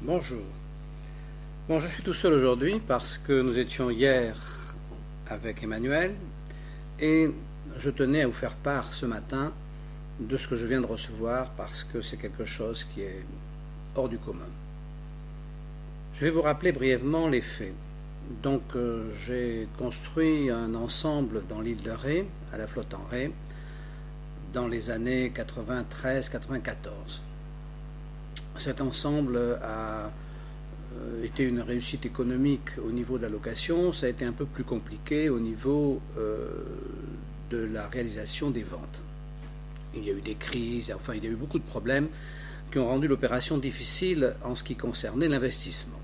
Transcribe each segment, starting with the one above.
Bonjour. Bon, je suis tout seul aujourd'hui parce que nous étions hier avec Emmanuel et je tenais à vous faire part ce matin de ce que je viens de recevoir parce que c'est quelque chose qui est hors du commun. Je vais vous rappeler brièvement les faits. Donc, j'ai construit un ensemble dans l'île de Ré, à la flotte en Ré, dans les années 93-94. Cet ensemble a été une réussite économique au niveau de la location. Ça a été un peu plus compliqué au niveau de la réalisation des ventes. Il y a eu des crises, enfin il y a eu beaucoup de problèmes qui ont rendu l'opération difficile en ce qui concernait l'investissement.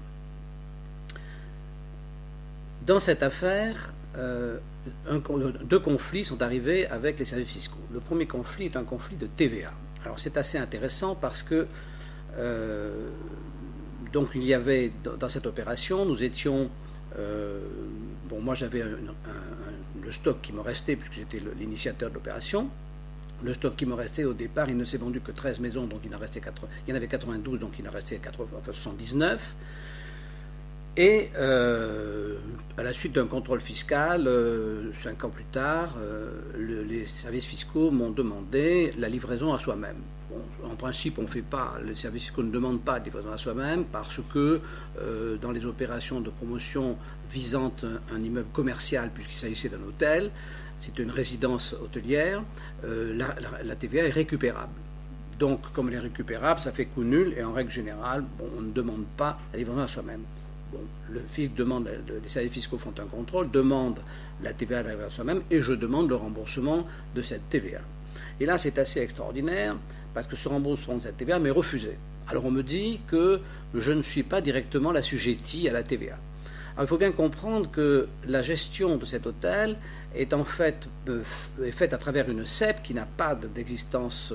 Dans cette affaire, deux conflits sont arrivés avec les services fiscaux. Le premier conflit est un conflit de TVA. Alors c'est assez intéressant parce que donc il y avait dans cette opération, nous étions bon, moi j'avais le stock qui me restait puisque j'étais l'initiateur de l'opération. Le stock qui me restait au départ, il ne s'est vendu que 13 maisons, donc il en avait 92, donc il en restait 79. Et à la suite d'un contrôle fiscal, 5 ans plus tard, les services fiscaux m'ont demandé la livraison à soi-même. Bon, en principe, on ne fait pas, les services fiscaux ne demandent pas de livraison à soi-même parce que dans les opérations de promotion visant un immeuble commercial, puisqu'il s'agissait d'un hôtel, c'était une résidence hôtelière, la TVA est récupérable. Donc, comme elle est récupérable, ça fait coup nul et en règle générale, bon, on ne demande pas la livraison à soi-même. Bon, le fisc demande, les services fiscaux font un contrôle, demandent la TVA à soi-même et je demande le remboursement de cette TVA. Et là, c'est assez extraordinaire parce que ce remboursement de cette TVA m'est refusé. Alors on me dit que je ne suis pas directement l'assujetti à la TVA. Alors il faut bien comprendre que la gestion de cet hôtel est en fait faite à travers une CEP qui n'a pas d'existence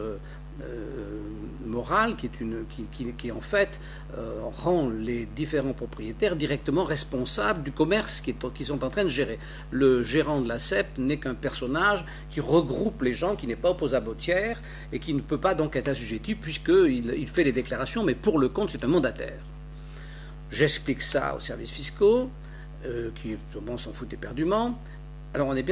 morale, qui en fait rend les différents propriétaires directement responsables du commerce qu'ils sont en train de gérer. Le gérant de la CEP n'est qu'un personnage qui regroupe les gens, qui n'est pas opposable au tiers et qui ne peut pas donc être assujetti puisqu'il fait les déclarations, mais pour le compte c'est un mandataire. J'explique ça aux services fiscaux, qui s'en foutent éperdument. Alors il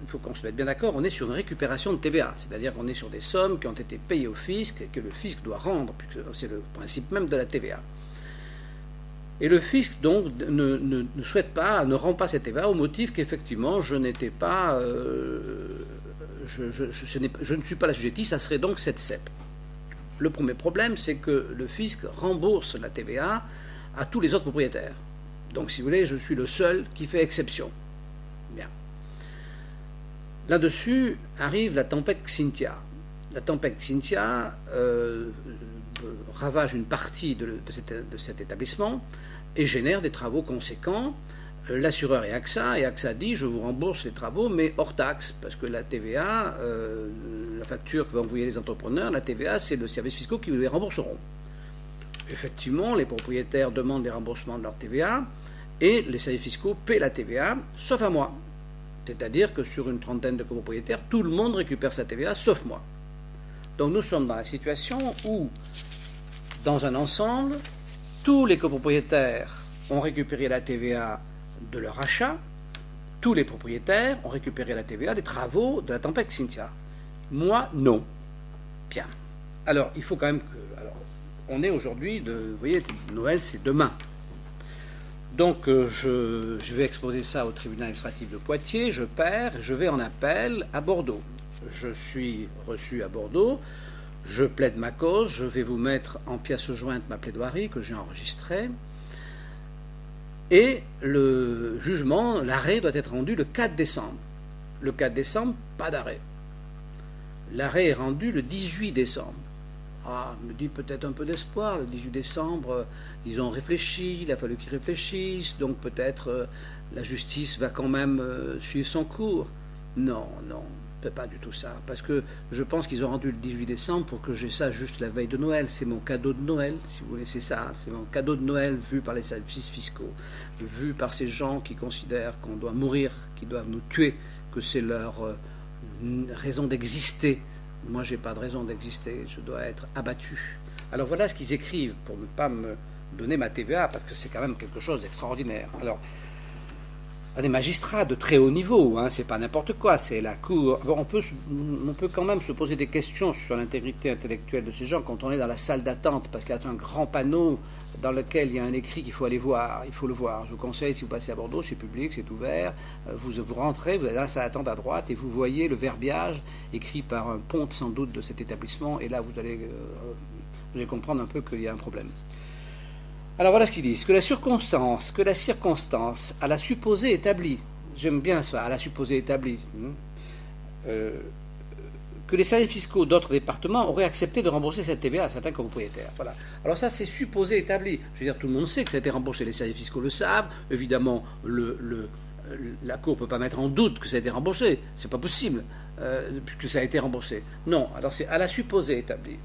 faut qu'on se mette bien d'accord, on est sur une récupération de TVA, c'est-à-dire qu'on est sur des sommes qui ont été payées au fisc et que le fisc doit rendre, puisque c'est le principe même de la TVA. Et le fisc donc ne souhaite pas, ne rend pas cette TVA au motif qu'effectivement je n'étais pas, je ne suis pas l'assujetti, ça serait donc cette CEP. Le premier problème, c'est que le fisc rembourse la TVA à tous les autres propriétaires. Donc si vous voulez, je suis le seul qui fait exception. Bien. Là-dessus arrive la tempête Xynthia. La tempête Xynthia ravage une partie de cet établissement et génère des travaux conséquents. L'assureur est AXA, et AXA dit je vous rembourse les travaux, mais hors taxe, parce que la TVA, la facture que vont envoyer les entrepreneurs, la TVA, c'est le service fiscal qui les rembourseront. Effectivement, les propriétaires demandent les remboursements de leur TVA, et les services fiscaux paient la TVA, sauf à moi. C'est-à-dire que sur une trentaine de copropriétaires, tout le monde récupère sa TVA, sauf moi. Donc nous sommes dans la situation où, dans un ensemble, tous les copropriétaires ont récupéré la TVA de leur achat, tous les propriétaires ont récupéré la TVA des travaux de la tempête Xynthia. Moi, non. Bien. Alors, il faut quand même que... Alors, on est aujourd'hui, vous voyez, Noël, c'est demain. Donc je vais exposer ça au tribunal administratif de Poitiers, je perds, je vais en appel à Bordeaux. Je suis reçu à Bordeaux, je plaide ma cause, je vais vous mettre en pièce jointe ma plaidoirie que j'ai enregistrée. Et le jugement, l'arrêt doit être rendu le 4 décembre. Le 4 décembre, pas d'arrêt. L'arrêt est rendu le 18 décembre. Ah, me dit peut-être un peu d'espoir, le 18 décembre, ils ont réfléchi, il a fallu qu'ils réfléchissent, donc peut-être la justice va quand même suivre son cours. Non, non, pas du tout ça, parce que je pense qu'ils ont rendu le 18 décembre pour que j'ai ça juste la veille de Noël, c'est mon cadeau de Noël, si vous voulez, c'est ça, c'est mon cadeau de Noël vu par les services fiscaux, vu par ces gens qui considèrent qu'on doit mourir, qui doivent nous tuer, que c'est leur raison d'exister. Moi, je n'ai pas de raison d'exister, je dois être abattu. Alors voilà ce qu'ils écrivent pour ne pas me donner ma TVA, parce que c'est quand même quelque chose d'extraordinaire. Alors, à des magistrats de très haut niveau, hein, c'est pas n'importe quoi, c'est la cour. On peut quand même se poser des questions sur l'intégrité intellectuelle de ces gens quand on est dans la salle d'attente, parce qu'il y a un grand panneau dans lequel il y a un écrit qu'il faut aller voir, il faut le voir. Je vous conseille, si vous passez à Bordeaux, c'est public, c'est ouvert, vous rentrez, vous allez dans la salle d'attente à droite et vous voyez le verbiage écrit par un ponte sans doute de cet établissement, et là vous allez comprendre un peu qu'il y a un problème. Alors voilà ce qu'ils disent, que la circonstance à la supposée établie, j'aime bien ça, à la supposée établie, que les services fiscaux d'autres départements auraient accepté de rembourser cette TVA à certains copropriétaires. Voilà. Alors ça, c'est supposé établi. Je veux dire, tout le monde sait que ça a été remboursé, les services fiscaux le savent, évidemment, la Cour ne peut pas mettre en doute que ça a été remboursé, c'est pas possible, puisque ça a été remboursé. Non, alors c'est à la supposée établie.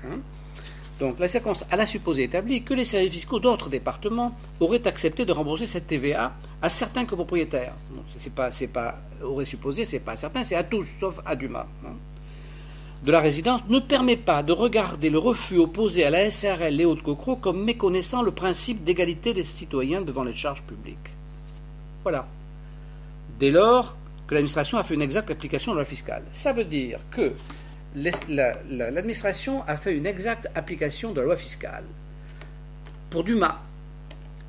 Donc, la circonstance à la supposée établie que les services fiscaux d'autres départements auraient accepté de rembourser cette TVA à certains copropriétaires. C'est pas aurait supposé, c'est pas certain, c'est à tous, sauf à Dumas. De la résidence ne permet pas de regarder le refus opposé à la SARL et Haute-Cocro comme méconnaissant le principe d'égalité des citoyens devant les charges publiques. Voilà. Dès lors que l'administration a fait une exacte application de la loi fiscale. Ça veut dire que l'administration a fait une exacte application de la loi fiscale pour Dumas.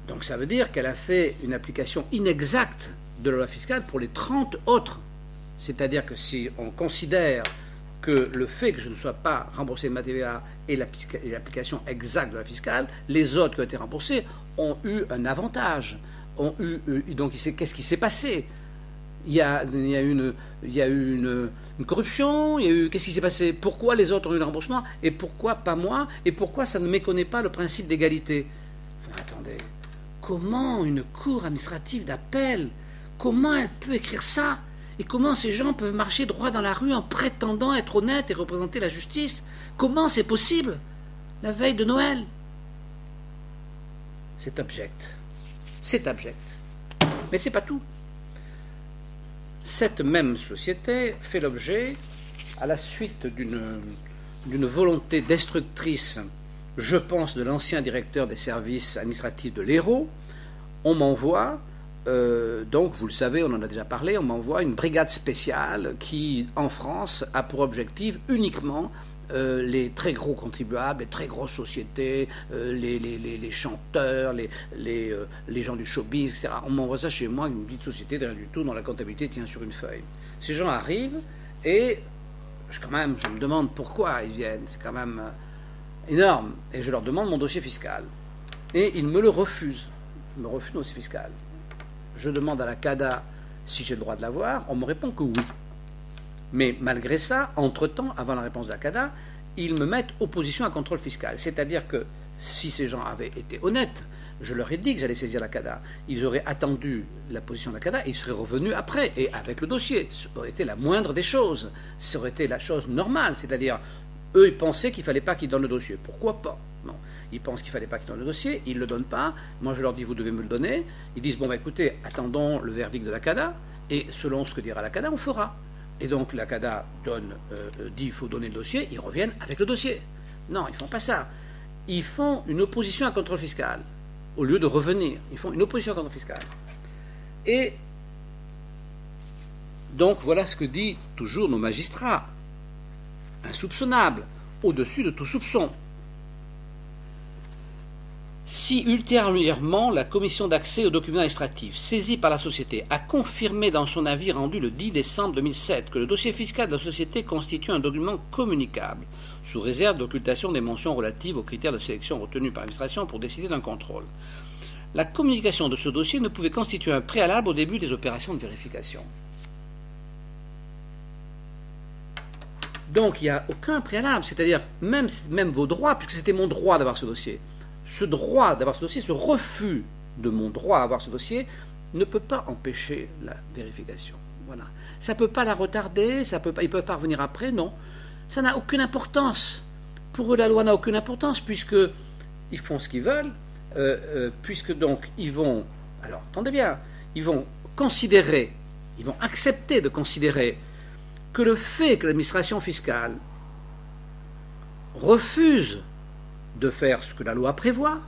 Donc ça veut dire qu'elle a fait une application inexacte de la loi fiscale pour les 30 autres. C'est-à-dire que si on considère que le fait que je ne sois pas remboursé de ma TVA est l'application exacte de la loi fiscale, les autres qui ont été remboursés ont eu un avantage. Donc qu'est-ce qui s'est passé ? Il y a eu une corruption, qu'est-ce qui s'est passé? Pourquoi les autres ont eu le remboursement et pourquoi pas moi? Et pourquoi ça ne méconnaît pas le principe d'égalité? Enfin, attendez, comment une cour administrative d'appel, comment elle peut écrire ça? Et comment ces gens peuvent marcher droit dans la rue en prétendant être honnêtes et représenter la justice? Comment c'est possible? La veille de Noël? C'est abject. C'est abject. Mais c'est pas tout. Cette même société fait l'objet, à la suite d'une volonté destructrice, je pense, de l'ancien directeur des services administratifs de l'Hérault, on m'envoie, donc vous le savez, on en a déjà parlé, on m'envoie une brigade spéciale qui, en France, a pour objectif uniquement les très gros contribuables, les très grosses sociétés, les chanteurs, les gens du showbiz, etc. On m'envoie ça chez moi, une petite société, de rien du tout, dont la comptabilité tient sur une feuille. Ces gens arrivent et je me demande pourquoi ils viennent. C'est quand même énorme. Et je leur demande mon dossier fiscal. Et ils me le refusent. Ils me refusent mon dossier fiscal. Je demande à la CADA si j'ai le droit de l'avoir. On me répond que oui. Mais malgré ça, entre-temps, avant la réponse de la CADA, ils me mettent opposition à contrôle fiscal. C'est-à-dire que si ces gens avaient été honnêtes, je leur ai dit que j'allais saisir la CADA. Ils auraient attendu la position de la CADA et ils seraient revenus après, et avec le dossier. Ça aurait été la moindre des choses. Ça aurait été la chose normale. C'est-à-dire, eux, ils pensaient qu'il ne fallait pas qu'ils donnent le dossier. Pourquoi pas? Non. Ils pensent qu'il ne fallait pas qu'ils donnent le dossier. Ils ne le donnent pas. Moi, je leur dis, vous devez me le donner. Ils disent, bon, écoutez, attendons le verdict de la CADA, et selon ce que dira la CADA, on fera. Et donc la CADA dit il faut donner le dossier, ils reviennent avec le dossier. Non, ils ne font pas ça. Ils font une opposition à contrôle fiscal. Au lieu de revenir, ils font une opposition à contrôle fiscal. Et donc voilà ce que disent toujours nos magistrats. Insoupçonnables, au-dessus de tout soupçon. Si ultérieurement la commission d'accès aux documents administratifs saisie par la société a confirmé dans son avis rendu le 10 décembre 2007 que le dossier fiscal de la société constitue un document communicable, sous réserve d'occultation des mentions relatives aux critères de sélection retenus par l'administration pour décider d'un contrôle, la communication de ce dossier ne pouvait constituer un préalable au début des opérations de vérification. Donc il n'y a aucun préalable, c'est-à-dire même vos droits, puisque c'était mon droit d'avoir ce dossier. Ce droit d'avoir ce dossier, ce refus de mon droit à avoir ce dossier, ne peut pas empêcher la vérification. Voilà. Ça ne peut pas la retarder, ils ne peuvent pas revenir après, non. Ça n'a aucune importance. Pour eux, la loi n'a aucune importance, puisqu'ils font ce qu'ils veulent, puisque donc ils vont, alors attendez bien, ils vont accepter de considérer que le fait que l'administration fiscale refuse de faire ce que la loi prévoit,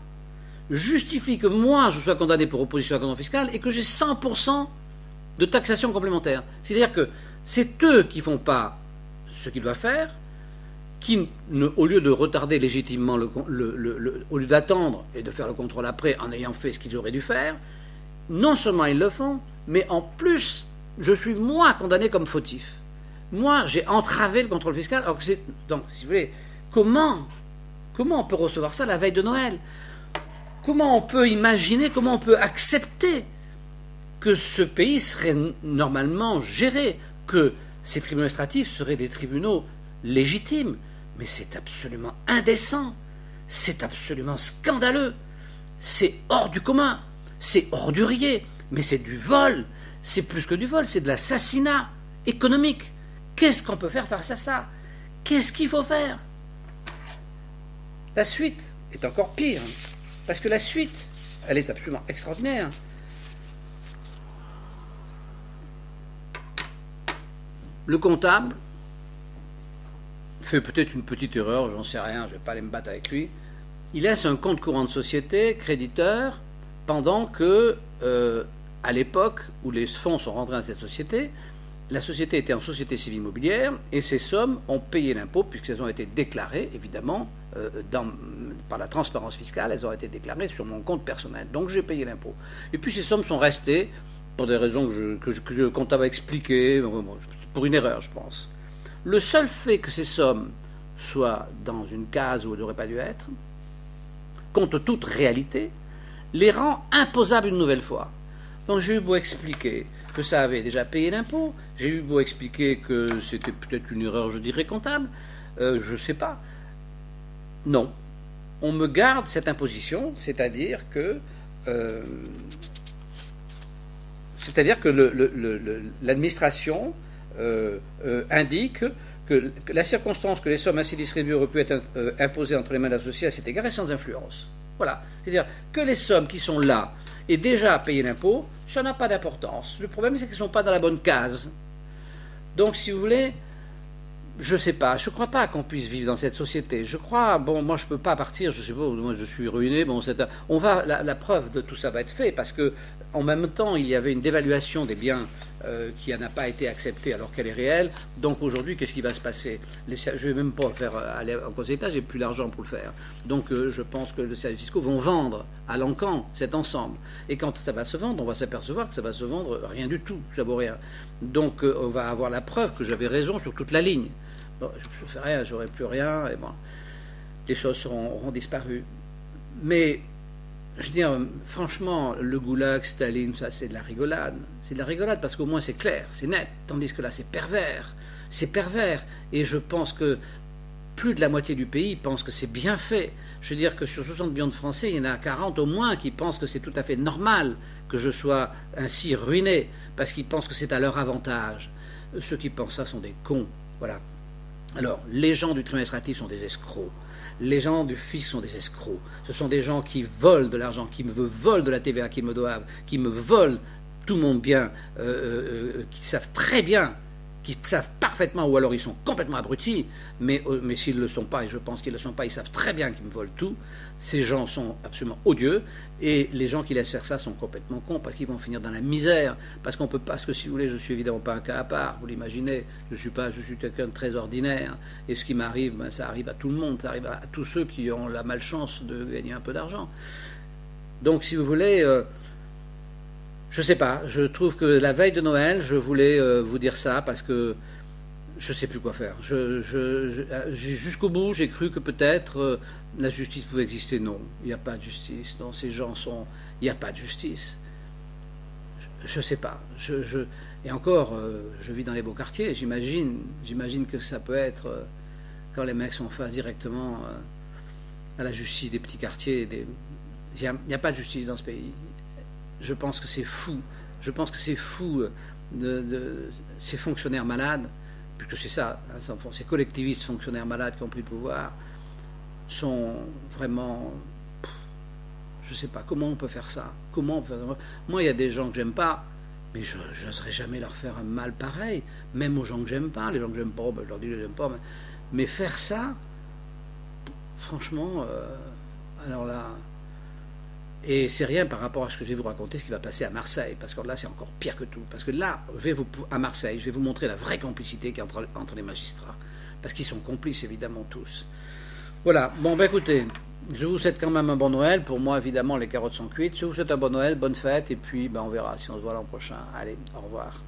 justifie que moi, je sois condamné pour opposition à la contrôle fiscal et que j'ai 100% de taxation complémentaire. C'est-à-dire que c'est eux qui ne font pas ce qu'ils doivent faire, qui, au lieu de retarder légitimement, au lieu d'attendre et de faire le contrôle après en ayant fait ce qu'ils auraient dû faire, non seulement ils le font, mais en plus, je suis moi condamné comme fautif. Moi, j'ai entravé le contrôle fiscal. Alors que c'est, donc, si vous voulez, comment on peut recevoir ça la veille de Noël? Comment on peut imaginer, comment on peut accepter que ce pays serait normalement géré, que ces tribunaux administratifs seraient des tribunaux légitimes? Mais c'est absolument indécent, c'est absolument scandaleux, c'est hors du commun, c'est ordurier, mais c'est du vol, c'est plus que du vol, c'est de l'assassinat économique. Qu'est-ce qu'on peut faire face à ça? Qu'est-ce qu'il faut faire? La suite est encore pire, parce que la suite, elle est absolument extraordinaire. Le comptable fait peut-être une petite erreur, j'en sais rien, je ne vais pas aller me battre avec lui. Il laisse un compte courant de société, créditeur, pendant que, à l'époque où les fonds sont rentrés dans cette société, la société était en société civile immobilière et ces sommes ont payé l'impôt puisqu'elles ont été déclarées, évidemment, par la transparence fiscale, elles ont été déclarées sur mon compte personnel. Donc j'ai payé l'impôt. Et puis ces sommes sont restées, pour des raisons que le comptable a expliquées, pour une erreur, je pense. Le seul fait que ces sommes soient dans une case où elles n'auraient pas dû être, contre toute réalité, les rend imposables une nouvelle fois. Donc j'ai eu beau expliquer que ça avait déjà payé l'impôt, j'ai eu beau expliquer que c'était peut-être une erreur, je dirais, comptable, je ne sais pas. Non. On me garde cette imposition, c'est-à-dire que l'administration indique que la circonstance que les sommes ainsi distribuées auraient pu être imposées entre les mains d'associés à cet égard est sans influence. Voilà. C'est-à-dire que les sommes qui sont là et déjà payées l'impôt, ça n'a pas d'importance. Le problème, c'est qu'elles ne sont pas dans la bonne case. Donc, si vous voulez, je ne sais pas, je ne crois pas qu'on puisse vivre dans cette société. Je crois, bon, moi je ne peux pas partir, je sais pas, moi je suis ruiné, bon, la preuve de tout ça va être faite, parce que en même temps, il y avait une dévaluation des biens qui n'a pas été acceptée alors qu'elle est réelle. Donc aujourd'hui, qu'est-ce qui va se passer? Je ne vais même pas faire aller en Conseil d'État, j'ai plus d'argent pour le faire. Donc je pense que les services fiscaux vont vendre à l'encan cet ensemble. Et quand ça va se vendre, on va s'apercevoir que ça va se vendre rien du tout, ça vaut rien. Donc on va avoir la preuve que j'avais raison sur toute la ligne. Bon, je ne fais rien, j'aurai plus rien, et bon, les choses auront disparu. Mais je veux dire, franchement, le goulag, Staline, ça c'est de la rigolade. C'est de la rigolade parce qu'au moins c'est clair, c'est net. Tandis que là c'est pervers. C'est pervers. Et je pense que plus de la moitié du pays pense que c'est bien fait. Je veux dire que sur 60 millions de Français, il y en a 40 au moins qui pensent que c'est tout à fait normal que je sois ainsi ruiné parce qu'ils pensent que c'est à leur avantage. Ceux qui pensent ça sont des cons. Voilà. Alors, les gens du tribunal administratif sont des escrocs. Les gens du fisc sont des escrocs. Ce sont des gens qui volent de l'argent, qui me volent de la TVA qu'ils me doivent, qui me volent tout mon bien, qui savent très bien, qui savent parfaitement, ou alors ils sont complètement abrutis, mais s'ils ne le sont pas, et je pense qu'ils ne le sont pas, ils savent très bien qu'ils me volent tout. Ces gens sont absolument odieux, et les gens qui laissent faire ça sont complètement cons, parce qu'ils vont finir dans la misère, parce qu'on peut pas, parce que si vous voulez, je suis évidemment pas un cas à part, vous l'imaginez, je suis quelqu'un de très ordinaire, et ce qui m'arrive, ben, ça arrive à tout le monde, ça arrive à tous ceux qui ont la malchance de gagner un peu d'argent. Donc, si vous voulez, je sais pas, je trouve que la veille de Noël, je voulais vous dire ça, parce que je ne sais plus quoi faire. Jusqu'au bout, j'ai cru que peut-être la justice pouvait exister. Non, il n'y a pas de justice. Non, ces gens sont... Il n'y a pas de justice. Je ne sais pas. Et encore, je vis dans les beaux quartiers. J'imagine que ça peut être quand les mecs sont face directement à la justice des petits quartiers. Il n'y a pas de justice dans ce pays. Je pense que c'est fou. Je pense que c'est fou de ces fonctionnaires malades, puisque c'est ça, hein, ces collectivistes fonctionnaires malades qui ont pris le pouvoir, sont vraiment... Je ne sais pas, comment on peut faire ça? Moi, il y a des gens que j'aime pas, mais je n'oserais jamais leur faire un mal pareil, même aux gens que j'aime pas. Les gens que j'aime pas, ben, je leur dis que je les aime pas, mais faire ça, franchement, alors là... Et c'est rien par rapport à ce que je vais vous raconter, ce qui va passer à Marseille, parce que là c'est encore pire que tout. Parce que là, à Marseille, je vais vous montrer la vraie complicité qu'il y a entre les magistrats. Parce qu'ils sont complices évidemment tous. Voilà, bon ben écoutez, je vous souhaite quand même un bon Noël. Pour moi évidemment les carottes sont cuites. Je vous souhaite un bon Noël, bonne fête, et puis ben, on verra si on se voit l'an prochain. Allez, au revoir.